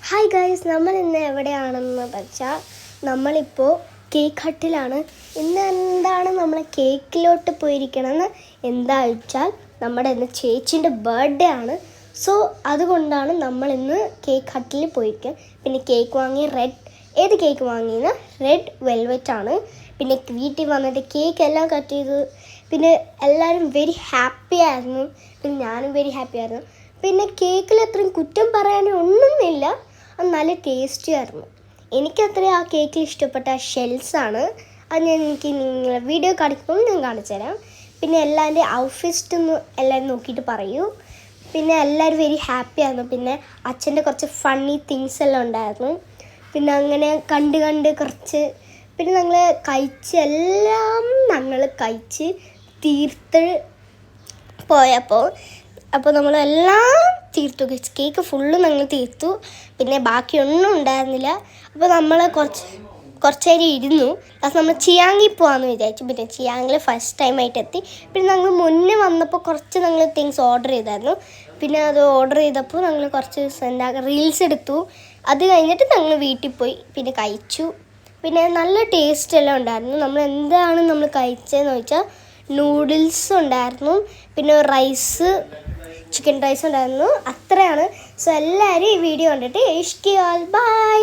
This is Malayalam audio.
ഹായ് ഗൈസ്, നമ്മൾ ഇന്ന് എവിടെയാണെന്ന് വെച്ചാൽ നമ്മളിപ്പോൾ കേക്ക് ഹട്ടിലാണ്. ഇന്ന് എന്താണ് നമ്മൾ കേക്കിലോട്ട് പോയിരിക്കണമെന്ന് എന്താ വെച്ചാൽ നമ്മുടെ ഇന്ന് ചേച്ചീൻ്റെ ബർത്ത്ഡേ ആണ്. സോ അതുകൊണ്ടാണ് നമ്മളിന്ന് കേക്ക് ഹട്ടിൽ പോയിരിക്കുക. പിന്നെ കേക്ക് വാങ്ങി ഏത് കേക്ക് വാങ്ങിയെന്ന് റെഡ് വെൽവെറ്റ് ആണ്. പിന്നെ വീട്ടിൽ വന്നിട്ട് കേക്ക് എല്ലാം കട്ട് ചെയ്തു. പിന്നെ എല്ലാവരും വെരി ഹാപ്പി ആയിരുന്നു. പിന്നെ ഞാനും വെരി ഹാപ്പി ആയിരുന്നു. പിന്നെ കേക്കിൽ അത്രയും കുറ്റം പറയാനും ഒന്നുമില്ല, അത് നല്ല ടേസ്റ്റി ആയിരുന്നു. എനിക്കത്ര ആ കേക്കിൽ ഇഷ്ടപ്പെട്ട ഷെൽസാണ്. അത് എനിക്ക് നിങ്ങൾ വീഡിയോ കാണിക്കുമ്പോൾ ഞാൻ കാണിച്ചു തരാം. പിന്നെ എല്ലാവരുടെ ഔട്ട്ഫിറ്റ് എല്ലാവരും നോക്കിയിട്ട് പറയൂ. പിന്നെ എല്ലാവരും വെരി ഹാപ്പി ആയിരുന്നു. പിന്നെ അച്ഛൻ്റെ കുറച്ച് ഫണ്ണി തിങ്സ് എല്ലാം ഉണ്ടായിരുന്നു. പിന്നെ അങ്ങനെ കണ്ട് കുറച്ച് പിന്നെ ഞങ്ങൾ എല്ലാം ഞങ്ങൾ കഴിച്ച് തീർത്ത് പോയപ്പോൾ നമ്മളെല്ലാം തീർത്തു. കേക്ക് ഫുള്ള് ഞങ്ങൾ തീർത്തു. പിന്നെ ബാക്കിയൊന്നും ഉണ്ടായിരുന്നില്ല. അപ്പോൾ നമ്മൾ കുറച്ച് നേരം ഇരുന്നു. അത് നമ്മൾ ചിയാങ്ങിൽ പോകാമെന്ന് വിചാരിച്ചു. പിന്നെ ചിയാങ്ങിൽ ഫസ്റ്റ് ടൈമായിട്ട് എത്തി. പിന്നെ ഞങ്ങൾ മുന്നേ വന്നപ്പോൾ ഞങ്ങൾ തിങ്സ് ഓർഡർ ചെയ്തായിരുന്നു. പിന്നെ അത് ഓർഡർ ചെയ്തപ്പോൾ ഞങ്ങൾ കുറച്ച് റീൽസ് എടുത്തു. അത് കഴിഞ്ഞിട്ട് ഞങ്ങൾ വീട്ടിൽ പോയി പിന്നെ കഴിച്ചു. പിന്നെ നല്ല ടേസ്റ്റ് എല്ലാം ഉണ്ടായിരുന്നു. നമ്മൾ കഴിച്ചതെന്ന് വെച്ചാൽ നൂഡിൽസ് ഉണ്ടായിരുന്നു, പിന്നെ ചിക്കൻ റൈസ് ഉണ്ടായിരുന്നു. അത്രയാണ്. സോ എല്ലാവരും ഈ വീഡിയോ കണ്ടിട്ട് ഇഷ്കിയാൽ ബൈ.